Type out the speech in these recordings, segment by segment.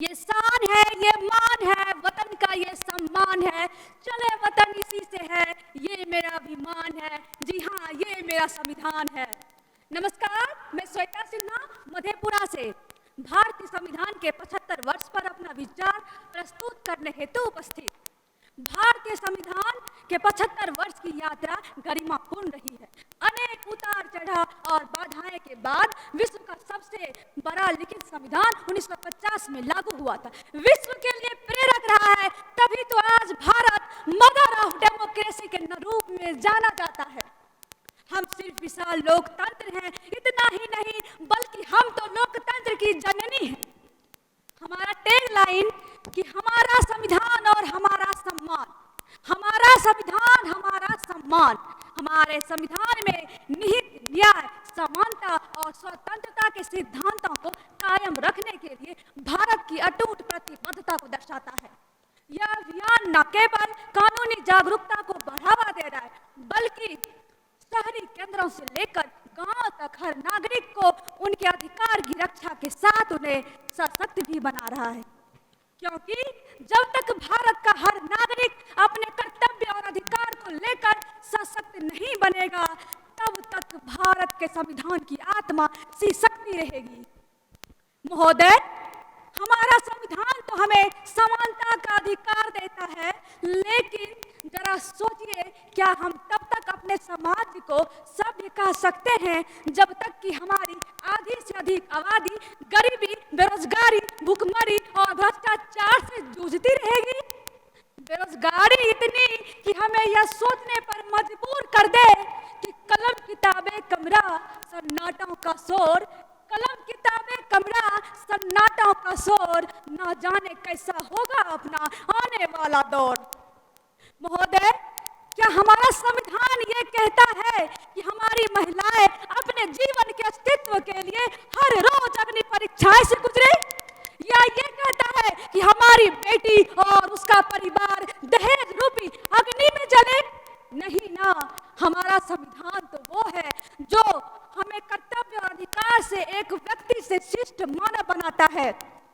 ये शान है, ये मान है, वतन का ये सम्मान है, चले वतन इसी से है, ये मेरा अभिमान है, जी हाँ ये मेरा संविधान है। नमस्कार, मैं श्वेता सिन्हा मधेपुरा से भारतीय संविधान के 75 वर्ष पर अपना विचार प्रस्तुत करने हेतु उपस्थित। भारतीय संविधान के 75 वर्ष की यात्रा गरिमापूर्ण रही है। अनेक उतार चढ़ाव और बाधाएं के बाद विश्व का सबसे बड़ा लिखित संविधान 1950 में लागू हुआ था। विश्व के लिए प्रेरक रहा है, तभी तो आज भारत मदर ऑफ डेमोक्रेसी के रूप में जाना जाता है। हम सिर्फ विशाल लोकतंत्र हैं, इतना ही नहीं बल्कि हम तो लोकतंत्र की जननी हैं। हमारा टैग लाइन कि हमारा संविधान और हमारा सम्मान, हमारा संविधान हमारा सम्मान। हमारे संविधान में निहित न्याय, समानता और स्वतंत्रता के सिद्धांतों को कायम रखने के लिए भारत की अटूट प्रतिबद्धता को दर्शाता है। यह अभियान न केवल कानूनी जागरूकता को बढ़ावा दे रहा है, बल्कि शहरी केंद्रों से लेकर गांव तक हर नागरिक को उनके अधिकार की रक्षा के साथ उन्हें सशक्त भी बना रहा है। क्योंकि जब तक भारत का हर नागरिक अपने कर्तव्य और अधिकार को लेकर सशक्त नहीं बनेगा, तब तक भारत के संविधान की आत्मा सशक्ति रहेगी। महोदय, हमारा संविधान तो हमें समानता का अधिकार देता है, लेकिन जरा सोचिए, क्या हम तब तक अपने समाज को सभ्य कह सकते हैं जब तक कि हमारी आधी से अधिक आबादी गरीबी, बेरोजगारी, भूखमरी और भ्रष्टाचार से जूझती रहेगी? बेरोजगारी इतनी कि हमें यह सोचने पर मजबूर कर दे कि कलम किताबें कमरा सन्नाटों का शोर, कलम किताबें कमरा सन्नाटों का शोर, ना जाने कैसा होगा अपना आने वाला दौर। महोदय, क्या हमारा संविधान ये कहता है कि हमारी महिलाएं अपने जीवन के अस्तित्व के लिए हर रोज अग्नि परीक्षाएं से गुजरे, या ये कहता है कि हमारी बेटी और उसका परिवार दहेज रूपी अग्नि में जले? नहीं ना, हमारा संविधान तो वो है जो हमें कर्तव्य और अधिकार से एक व्यक्ति से शिष्ट मानव बनाता है।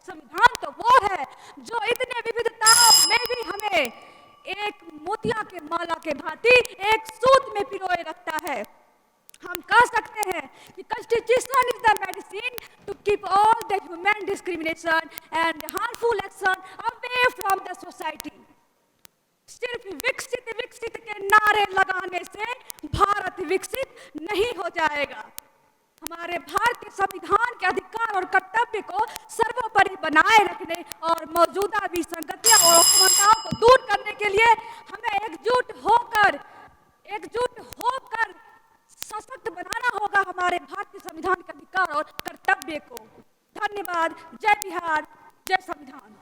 संविधान तो वो है जो इतने विविधताओं में भी हमें एक मोतिया के माला के भांति एक सूत में पिरोए रखता है। हम कह सकते हैं कि constitution is the medicine to keep all the human discrimination and harmful action away from the society. सिर्फ विकसित विकसित के नारे लगाने से भारत विकसित नहीं हो जाएगा। हमारे भारतीय संविधान के अधिकार और कर्तव्य को सर्वोपरि बनाए रखने और मौजूदा विसंगतियां और असमानताओं को दूर करने के लिए हमें एकजुट होकर सशक्त बनाना होगा हमारे भारतीय संविधान के अधिकार और कर्तव्य को। धन्यवाद। जय बिहार, जय संविधान।